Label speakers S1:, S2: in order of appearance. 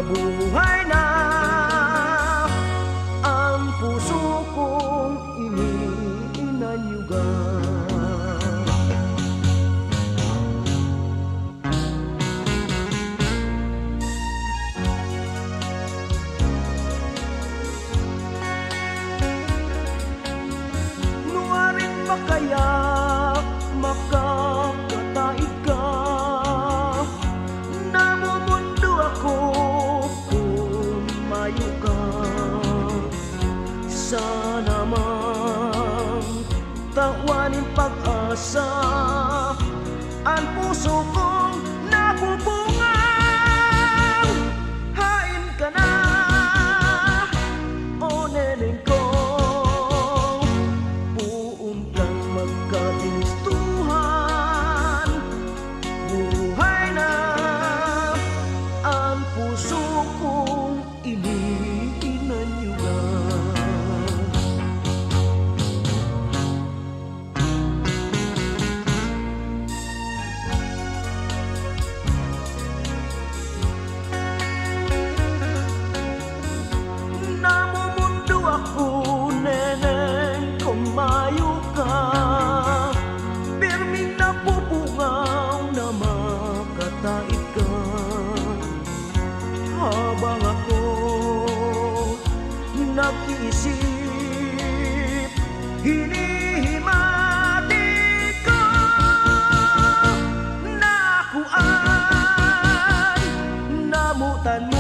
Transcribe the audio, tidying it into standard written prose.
S1: mabuhay na ang puso kong iniinanyugan. Nuwaring pa kaya makakataig ka? Namumundo ako kung mayo ka. Sana mang tawanin pag-asa ang puso kong nabubungang. Hain ka na, o neneng ko, buong kang magkagustuhan. Buhay na ang puso kong iniinanyugan. Namumundo ako, neneng, kung mayo ka. Pirming napubungaw na makataig ka. Habang ako nag-iisip, hinihimati ko na akuan, namutan mo